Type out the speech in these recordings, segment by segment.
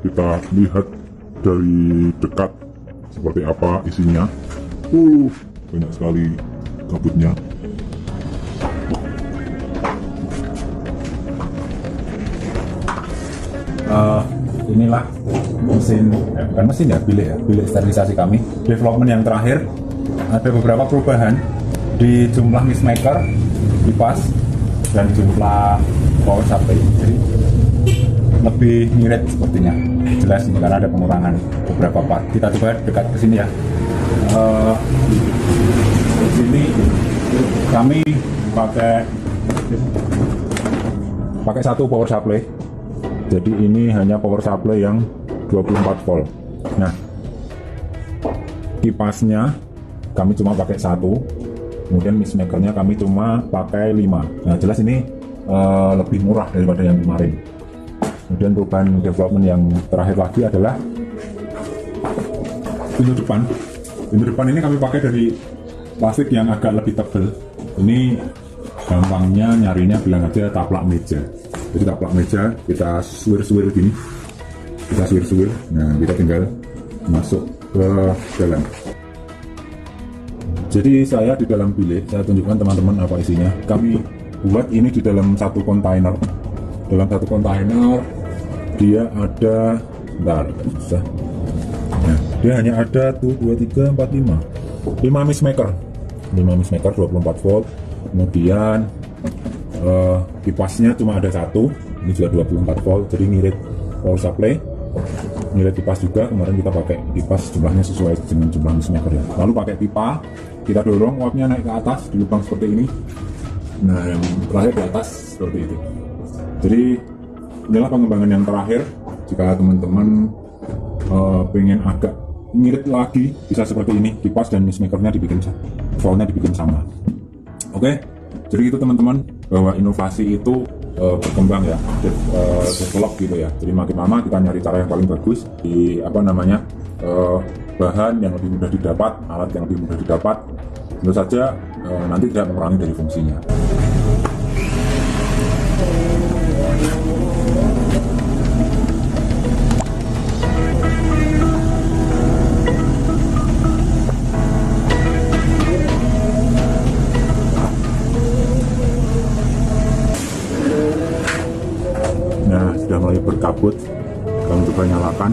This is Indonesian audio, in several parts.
kita lihat dari dekat seperti apa isinya. Banyak sekali kabutnya. Inilah mesin, bukan mesin ya, bilik sterilisasi kami. Development yang terakhir, ada beberapa perubahan di jumlah mist maker, kipas, dan jumlah power supply. Jadi lebih ngirit sepertinya. Jelas ini karena ada pengurangan beberapa part. Kita coba dekat ke sini ya. Di sini kami pakai satu power supply. Jadi ini hanya power supply yang 24 volt. Nah, kipasnya kami cuma pakai satu, kemudian mist makernya kami cuma pakai 5. Nah, jelas ini lebih murah daripada yang kemarin. Kemudian perubahan development yang terakhir lagi adalah pintu depan. Pintu depan ini kami pakai dari plastik yang agak lebih tebal. Ini gampangnya nyarinya bilang aja taplak meja. Jadi taplak meja kita swir-swir gini, kita swir-swir. Nah, kita tinggal masuk ke dalam. Jadi saya di dalam bilik, saya tunjukkan teman-teman apa isinya. Kami buat ini di dalam satu kontainer. Dalam satu kontainer dia ada, bentar, susah. Nah, dia hanya ada 1, 2, 3, 4, 5 mist maker. 5 mist maker 24 volt. Kemudian kipasnya cuma ada satu, ini juga 24 volt, jadi ngirit power supply, ngirit kipas juga. Kemarin kita pakai kipas jumlahnya sesuai dengan jumlah mist maker ya. Lalu pakai pipa, kita dorong uapnya naik ke atas di lubang seperti ini. Nah, yang terakhir di atas seperti itu. Jadi inilah pengembangan yang terakhir. Jika teman-teman pengen agak ngirit lagi, bisa seperti ini, kipas dan mist makernya dibikin voltnya dibikin sama. Oke. Jadi itu teman-teman, bahwa inovasi itu berkembang ya, develop gitu ya. Jadi makin lama kita nyari cara yang paling bagus di bahan yang lebih mudah didapat, alat yang lebih mudah didapat. Tentu saja nanti tidak mengurangi dari fungsinya. Nah, sudah mulai berkabut. Kami coba nyalakan.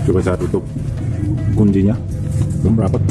Coba saya tutup kuncinya. Belum rapat.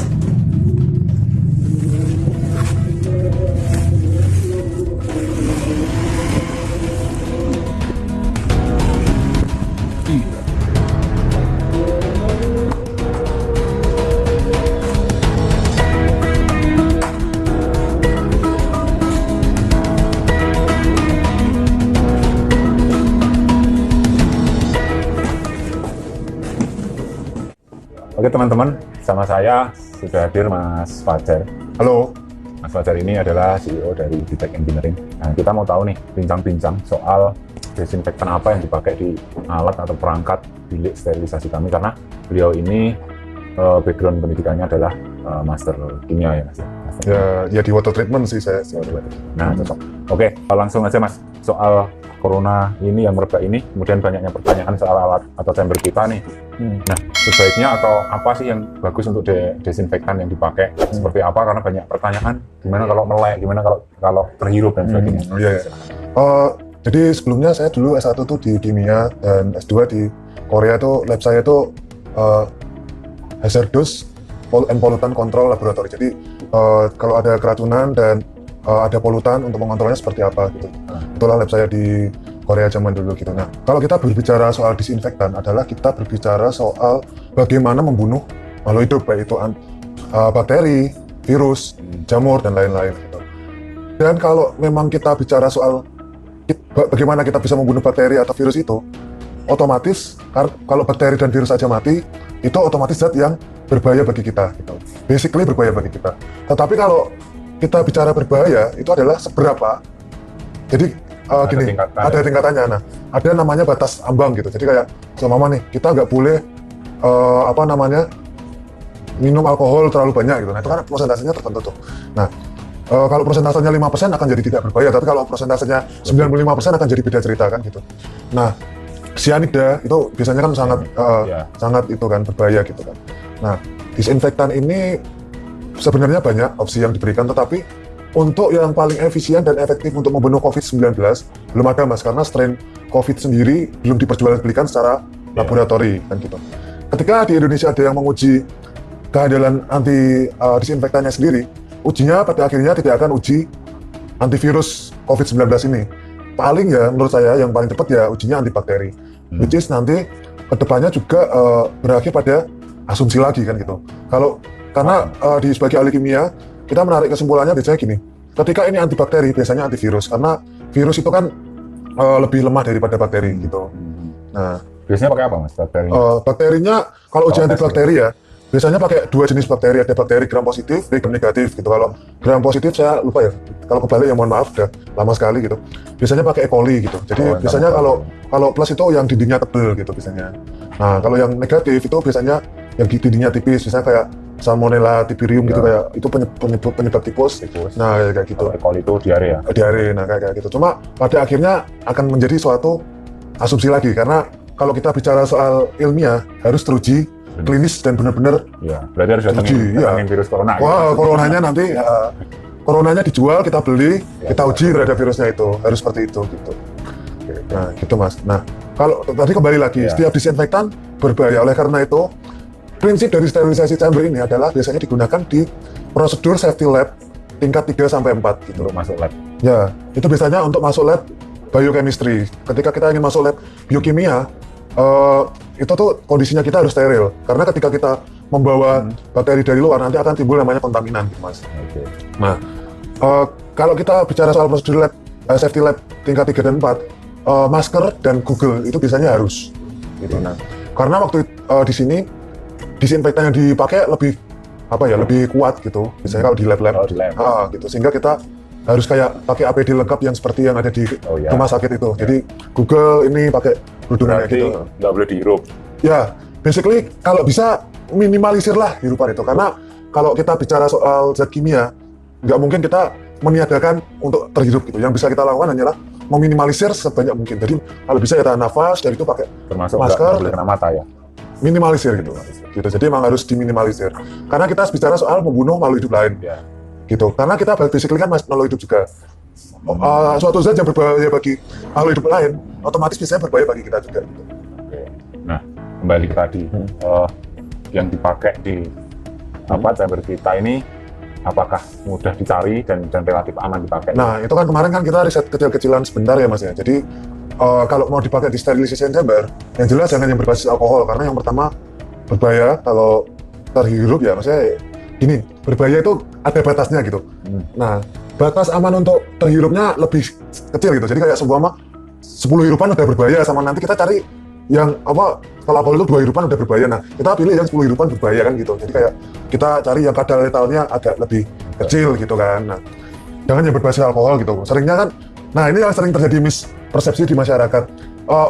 Oke teman-teman, sama saya sudah hadir Mas Fajar. Halo, Mas Fajar ini adalah CEO dari Ditech Engineering. Nah, kita mau tahu nih, bincang-bincang soal desinfektan apa yang dipakai di alat atau perangkat bilik sterilisasi kami, karena beliau ini background pendidikannya adalah master kimia ya Mas. Ya di water treatment sih saya. Nah, cocok. Oke, langsung aja Mas, soal corona ini yang merebak ini, kemudian banyaknya pertanyaan soal alat atau chamber kita nih. Nah, sebaiknya atau apa sih yang bagus untuk desinfektan yang dipakai? Seperti apa? Karena banyak pertanyaan, gimana kalau melek, gimana kalau terhirup dan sebagainya. Jadi sebelumnya saya dulu S1 tuh di kimia dan S2 di Korea tuh lab saya tuh hazardous and pollutant control laboratory. Jadi kalau ada keracunan dan ada polutan untuk mengontrolnya seperti apa gitu. Itulah lab saya di Korea zaman dulu gitu. Nah, kalau kita berbicara soal disinfektan adalah kita berbicara soal bagaimana membunuh makhluk hidup, baik itu bakteri, virus, jamur dan lain-lain gitu. Dan kalau memang kita bicara soal bagaimana kita bisa membunuh bakteri atau virus itu, otomatis kalau bakteri dan virus saja mati, itu otomatis zat yang berbahaya bagi kita gitu. Basically berbahaya bagi kita. Tetapi kalau kita bicara berbahaya, itu adalah seberapa. Jadi ada tingkatannya. Nah, ada namanya batas ambang gitu. Jadi kayak seumpama nih, kita nggak boleh minum alkohol terlalu banyak gitu. Nah, itu kan prosentasenya tertentu tuh. Nah, kalau prosentasenya 5% akan jadi tidak berbahaya, tapi kalau prosentasenya 95% akan jadi beda cerita kan gitu. Nah, cyanida itu biasanya kan sangat Ya. sangat itu kan berbahaya gitu kan. Nah, disinfektan ini sebenarnya banyak opsi yang diberikan, tetapi untuk yang paling efisien dan efektif untuk membunuh COVID-19 belum ada mas, karena strain COVID sendiri belum diperjualbelikan secara laboratori kan gitu. Ketika di Indonesia ada yang menguji kehandalan anti disinfektannya sendiri, ujinya pada akhirnya tidak akan uji antivirus COVID-19 ini. Paling ya menurut saya yang paling cepat ya ujinya antibakteri, which is nanti kedepannya juga berakhir pada asumsi lagi kan gitu. Karena di sebagai ahli kimia kita menarik kesimpulannya biasanya gini, ketika ini antibakteri biasanya antivirus, karena virus itu kan lebih lemah daripada bakteri gitu. Nah, Biasanya pakai apa mas bakterinya? bakterinya kalau uji Kalau antibakteri ya biasanya pakai dua jenis bakteri, ada bakteri gram positif, gram negatif gitu. Kalau gram positif saya lupa ya, kalau kebalik ya mohon maaf, udah lama sekali gitu. Biasanya pakai E. coli gitu. Jadi biasanya kalau plus itu yang dindingnya tebel gitu biasanya. Nah, kalau yang negatif itu biasanya yang dindingnya tipis, misalnya kayak Salmonella typhimurium gitu, kayak itu penyebab tipus. Nah, kayak gitu. Kalau E. coli itu diare ya? Diare, nah kayak gitu. Cuma pada akhirnya akan menjadi suatu asumsi lagi, karena kalau kita bicara soal ilmiah harus teruji klinis dan benar-benar Iya, berarti harus datangin virus corona. wah, coronanya nanti coronanya dijual, kita beli, kita uji terhadap virusnya itu, harus seperti itu gitu. Nah, gitu mas. Nah, kalau tadi kembali lagi, setiap disinfektan berbahaya. Oleh karena itu, prinsip dari sterilisasi chamber ini adalah biasanya digunakan di prosedur safety lab tingkat 3 sampai 4 gitu. Untuk masuk lab. Ya, itu biasanya untuk masuk lab biochemistry. Ketika kita ingin masuk lab biokimia, itu tuh kondisinya kita harus steril. Karena ketika kita membawa bakteri dari luar, nanti akan timbul namanya kontaminan, gitu, mas. Oke. Nah, kalau kita bicara soal prosedur lab, safety lab tingkat 3 dan 4, masker dan Google itu biasanya harus. Gitu. Nah, karena waktu di sini disinfektan yang dipakai lebih lebih kuat gitu. Misalnya kalau di lab-lab, gitu. Sehingga kita harus kayak pakai APD lengkap yang seperti yang ada di rumah sakit itu. Jadi Google ini pakai kerudungannya gitu. Nggak boleh dihirup. Ya, basically kalau bisa minimalisirlah hirupan itu. Karena kalau kita bicara soal zat kimia, nggak mungkin kita meniadakan untuk terhirup gitu. Yang bisa kita lakukan hanyalah meminimalisir sebanyak mungkin. Jadi kalau bisa ya tahan nafas, dari itu pakai Termasuk masker, nggak boleh kena mata ya. minimalisir gitu. Jadi emang harus diminimalisir. Karena kita bicara soal membunuh makhluk hidup lain. Ya. Gitu. Karena kita basically kan makhluk hidup juga. Suatu zat yang berbahaya bagi makhluk hidup lain, otomatis biasanya berbahaya bagi kita juga. Gitu. Oke. Nah, kembali ke tadi, yang dipakai di chamber kita ini, apakah mudah dicari dan relatif aman dipakai? Nah, itu kan kemarin kan kita riset kecil-kecilan sebentar ya mas ya. Jadi kalau mau dipakai di sterilisation chamber, yang jelas jangan yang berbasis alkohol, karena yang pertama berbahaya kalau terhirup ya, maksudnya ini berbahaya itu ada batasnya gitu. Nah, batas aman untuk terhirupnya lebih kecil gitu. Jadi kayak seumpama 10 hirupan udah berbahaya, sama nanti kita cari yang kalau alkohol itu 2 hirupan udah berbahaya. Nah, kita pilih yang 10 hirupan berbahaya kan gitu. Jadi kayak kita cari yang kadar letalnya agak lebih kecil gitu kan. Nah, jangan yang berbasis alkohol gitu. Seringnya kan, nah ini yang sering terjadi mispersepsi di masyarakat.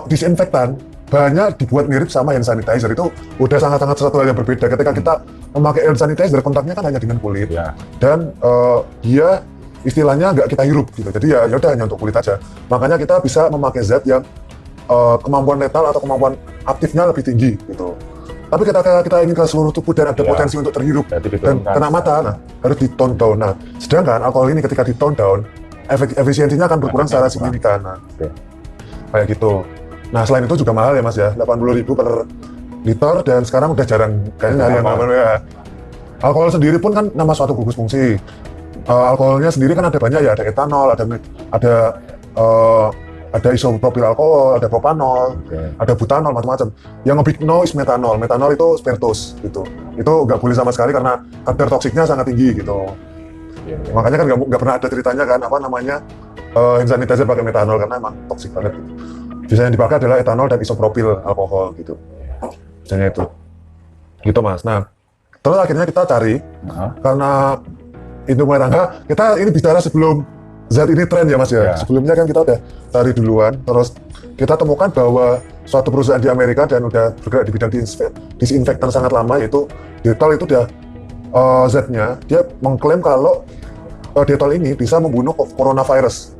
Disinfektan bahannya dibuat mirip sama hand sanitizer, itu udah sangat-sangat satu hal yang berbeda. Ketika kita memakai hand sanitizer, kontaknya kan hanya dengan kulit, dan dia istilahnya nggak kita hirup gitu. Jadi ya udah hanya untuk kulit aja. Makanya kita bisa memakai zat yang kemampuan letal atau kemampuan aktifnya lebih tinggi gitu. Tapi ketika kita ingin ke seluruh tubuh dan ada potensi untuk terhirup dan kena mata, nah harus di tone down. Nah, sedangkan alkohol ini ketika di tone down, efisiensinya akan berkurang secara signifikan. Nah, kayak gitu. Nah, selain itu juga mahal ya mas ya, 80.000 per liter, dan sekarang udah jarang kayaknya nyari yang namanya ya. Alkohol sendiri pun kan nama suatu gugus fungsi. Alkoholnya sendiri kan ada banyak ya, ada etanol, ada isopropil alkohol, ada propanol, ada butanol, macam-macam. Yang nge-big no is metanol. Metanol itu spiritus gitu. Itu nggak boleh sama sekali karena kadar toksiknya sangat tinggi gitu. Makanya kan nggak pernah ada ceritanya kan apa namanya hand sanitizer pakai metanol, karena emang toksik banget gitu. Biasanya yang dipakai adalah etanol dan isopropil alkohol gitu. Biasanya itu. Gitu mas. Nah, terus akhirnya kita cari, karena itu rumah tangga, kita ini bicara sebelum zat ini tren ya mas ya. Sebelumnya kan kita udah cari duluan, terus kita temukan bahwa suatu perusahaan di Amerika dan udah bergerak di bidang disinfektan sangat lama, yaitu Dettol, itu udah zatnya, dia mengklaim kalau Dettol ini bisa membunuh coronavirus.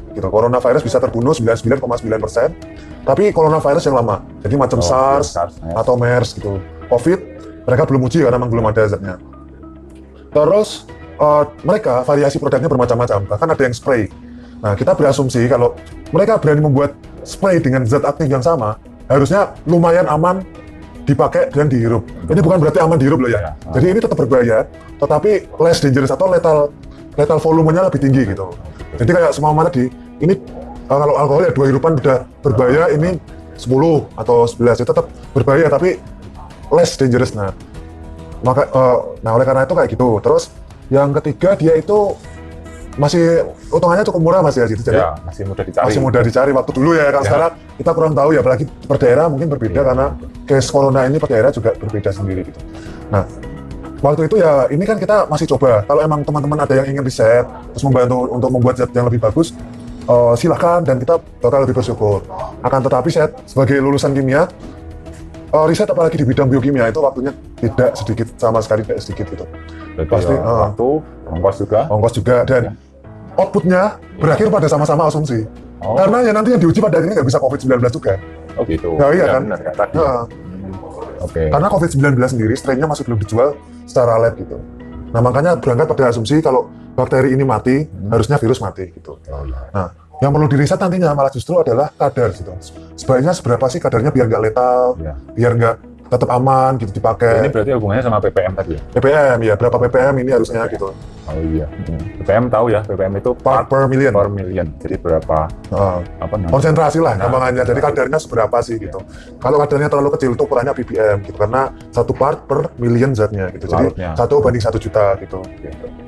Gitu. Coronavirus bisa terbunuh 99,9%, Tapi coronavirus yang lama, jadi macam SARS atau MERS gitu. COVID mereka belum uji karena memang belum ada zatnya. Terus mereka variasi produknya bermacam-macam, bahkan ada yang spray. Nah, kita berasumsi kalau mereka berani membuat spray dengan zat aktif yang sama, harusnya lumayan aman dipakai dan dihirup. Ini bukan berarti aman dihirup loh ya. Jadi ini tetap berbahaya, tetapi less dangerous atau lethal volumenya lebih tinggi gitu. Jadi kayak semua tadi, ini kalau alkohol ya 2 hirupan udah berbahaya, ini 10 atau 11 itu tetap berbahaya tapi less dangerous. Nah, oleh karena itu kayak gitu. Terus yang ketiga, dia itu masih hitungannya cukup murah Mas ya, gitu. Jadi masih mudah dicari. Masih mudah dicari waktu dulu ya. Kalau sekarang kita kurang tahu ya, apalagi per daerah mungkin berbeda karena case corona ini per daerah juga berbeda sendiri gitu. Nah, waktu itu ya ini kan kita masih coba. Kalau emang teman-teman ada yang ingin riset terus membantu untuk membuat zat yang lebih bagus, silahkan dan kita bakal lebih bersyukur. Akan tetapi saya sebagai lulusan kimia, riset apalagi di bidang biokimia itu waktunya tidak sedikit, sama sekali tidak sedikit gitu. Pasti waktu, ongkos juga dan outputnya berakhir pada sama-sama asumsi. Karena ya nanti yang diuji pada akhirnya nggak bisa COVID-19 juga. Oh gitu. Ya, iya kan? Benar, tadi. Karena COVID-19 sendiri strainnya masih belum dijual secara lab gitu. Nah, makanya berangkat pada asumsi kalau bakteri ini mati, harusnya virus mati gitu. Nah, yang perlu diriset nantinya malah justru adalah kadar gitu. Sebaiknya seberapa sih kadarnya biar nggak letal, biar nggak tetap aman gitu dipakai. Ini berarti hubungannya sama ppm tadi ya? ppm ya, berapa ppm ini harusnya gitu. Oh iya. ppm tahu ya, ppm itu part per million. Per million. Jadi berapa apa namanya? Konsentrasi lah gampangannya. Jadi kadarnya seberapa sih gitu. Kalau kadarnya terlalu kecil itu ukurannya ppm gitu, karena 1 part per million zatnya gitu. Jadi 1 banding 1 juta gitu.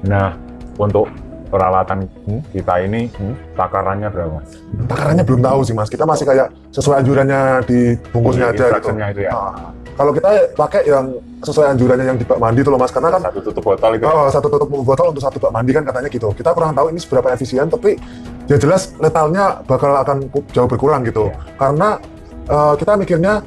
Nah, untuk peralatan kita ini takarannya berapa Mas? Takarannya belum tahu sih Mas. Kita masih kayak sesuai anjurannya di bungkusnya aja gitu. Itu ya. Kalau kita pakai yang sesuai anjurannya yang di bak mandi itu loh Mas, karena kan satu tutup botol itu. Satu tutup botol untuk 1 bak mandi kan katanya gitu. Kita kurang tahu ini seberapa efisien, tapi ya jelas letalnya bakal akan jauh berkurang gitu. Karena kita mikirnya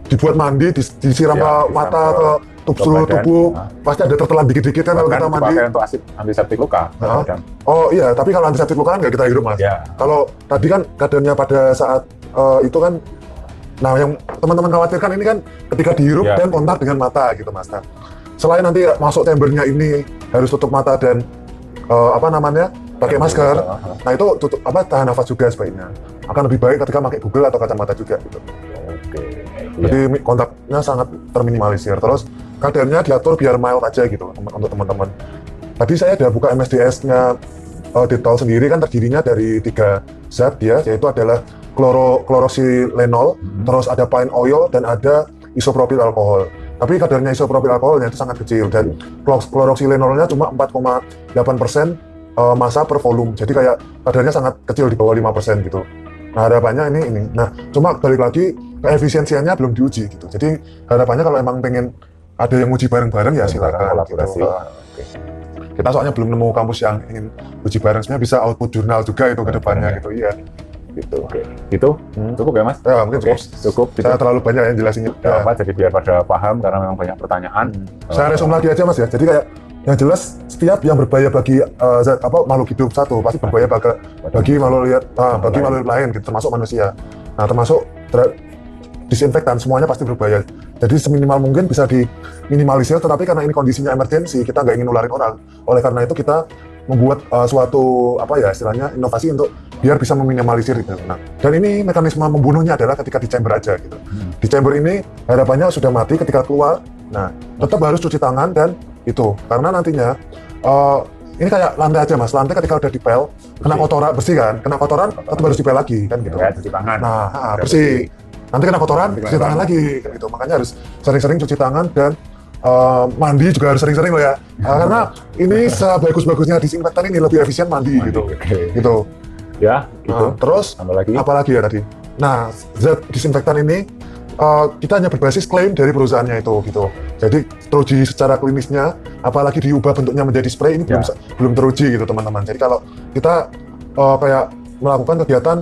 dibuat mandi, disiram ke mata, ke seluruh tubuh, pasti ada tertelan dikit-dikit kan kalau kita mandi. Untuk antiseptik luka. Oh iya, tapi kalau antiseptik luka kan nggak kita hirup Mas. Kalau tadi kan kadarnya pada saat itu kan, nah yang teman-teman khawatirkan ini kan ketika dihirup dan kontak dengan mata gitu Mas. Nah, selain nanti masuk chambernya ini harus tutup mata dan pakai masker, nah itu tutup tahan nafas juga sebaiknya. Akan lebih baik ketika pakai Google atau kacamata juga gitu. Jadi kontaknya sangat terminimalisir. Terus kadarnya diatur biar mild aja gitu untuk teman-teman. Tadi saya udah buka MSDS-nya Dettol sendiri kan terdirinya dari 3 zat ya, yaitu adalah klorosilenol, terus ada pine oil dan ada isopropil alkohol. Tapi kadarnya isopropil alkoholnya itu sangat kecil dan klorosilenolnya cuma 4,8% massa per volume. Jadi kayak kadarnya sangat kecil di bawah 5% gitu. Nah, harapannya ini. Nah, cuma balik lagi keefisiensiannya belum diuji gitu. Jadi harapannya kalau emang pengen ada yang uji bareng-bareng ya silakan gitu. Kita soalnya belum nemu kampus yang ingin uji bareng, sebenarnya bisa output jurnal juga itu ke depannya gitu. Iya. Gitu. Itu cukup ya Mas? Ya mungkin cukup. Saya terlalu banyak yang jelasin. Jadi biar pada paham karena memang banyak pertanyaan. Saya resum lagi aja Mas ya. Jadi kayak yang jelas setiap yang berbahaya bagi makhluk hidup satu pasti berbahaya bagi makhluk lain gitu, termasuk manusia. Nah, termasuk disinfektan semuanya pasti berbahaya. Jadi seminimal mungkin bisa diminimalisir, tetapi karena ini kondisinya emergensi, kita nggak ingin nularin orang. Oleh karena itu kita membuat suatu istilahnya inovasi untuk biar bisa meminimalisir itu. Nah, dan ini mekanisme membunuhnya adalah ketika di chamber aja gitu. Di chamber ini harapannya sudah mati ketika keluar. Nah, tetap harus cuci tangan dan itu karena nantinya ini kayak lantai aja Mas. Lantai ketika udah dipel kena kotoran bersih kan, kena kotoran tetap harus dipel lagi kan gitu. Cuci tangan. Nah, bersih. Nanti kena kotoran, cuci tangan lagi kan gitu. Makanya harus sering-sering cuci tangan dan mandi juga harus sering-sering loh ya. Karena ini sebagus-bagusnya disinfektan ini lebih efisien mandi gitu. Gitu. Ya, gitu. Terus apalagi ya tadi. Nah, zat disinfektan ini kita hanya berbasis klaim dari perusahaannya itu gitu. Jadi teruji secara klinisnya, apalagi diubah bentuknya menjadi spray ini belum teruji gitu teman-teman. Jadi kalau kita kayak melakukan kegiatan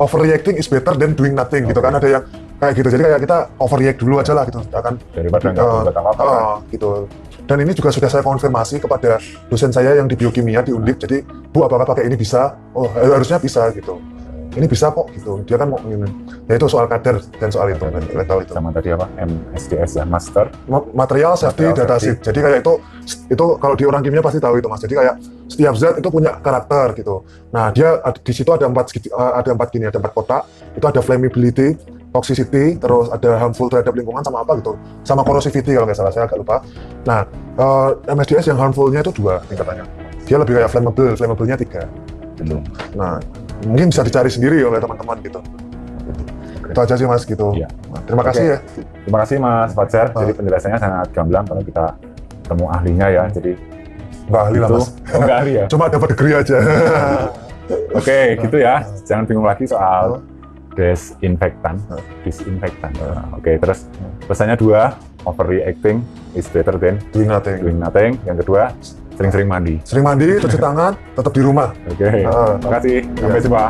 overreacting is better than doing nothing gitu kan, ada yang kayak gitu. Jadi kayak kita overreact dulu aja lah gitu, akan daripada nggak apa-apa gitu. Dan ini juga sudah saya konfirmasi kepada dosen saya yang di biokimia di Undip. Jadi Bu, apakah pakai ini bisa? Oh, harusnya bisa gitu. ini bisa kok gitu. Dia kan mau ini. Ya itu soal kadar dan soal itu kan letal itu. Sama tadi apa? MSDS ya, Master. Material safety Material data safety. sheet. Jadi kayak itu kalau di orang kimia pasti tahu itu Mas. Jadi kayak setiap zat itu punya karakter gitu. Nah, dia di situ ada empat kotak. Itu ada flammability, toxicity, terus ada harmful terhadap lingkungan sama apa gitu. Sama corrosivity kalau nggak salah, saya agak lupa. Nah, MSDS yang harmful-nya itu 2 tingkatannya. Dia lebih kayak flammable-nya 3 gitu. Nah, mungkin bisa dicari sendiri oleh teman-teman gitu. Itu aja sih Mas gitu. Iya. Nah, terima kasih ya. Terima kasih Mas Fajar. Jadi penjelasannya sangat gamblang kalau kita ketemu ahlinya ya. Jadi Nggak ahli lah itu Mas. enggak ahli ya. Cuma dapat degree aja. Oke, gitu ya. Jangan bingung lagi soal disinfektan. Oke, terus pesannya 2, overreacting is better than Doing nothing. doing nothing. Yang kedua, sering-sering mandi. Sering mandi, cuci tangan, tetap di rumah. Oke, terima kasih. Sampai jumpa.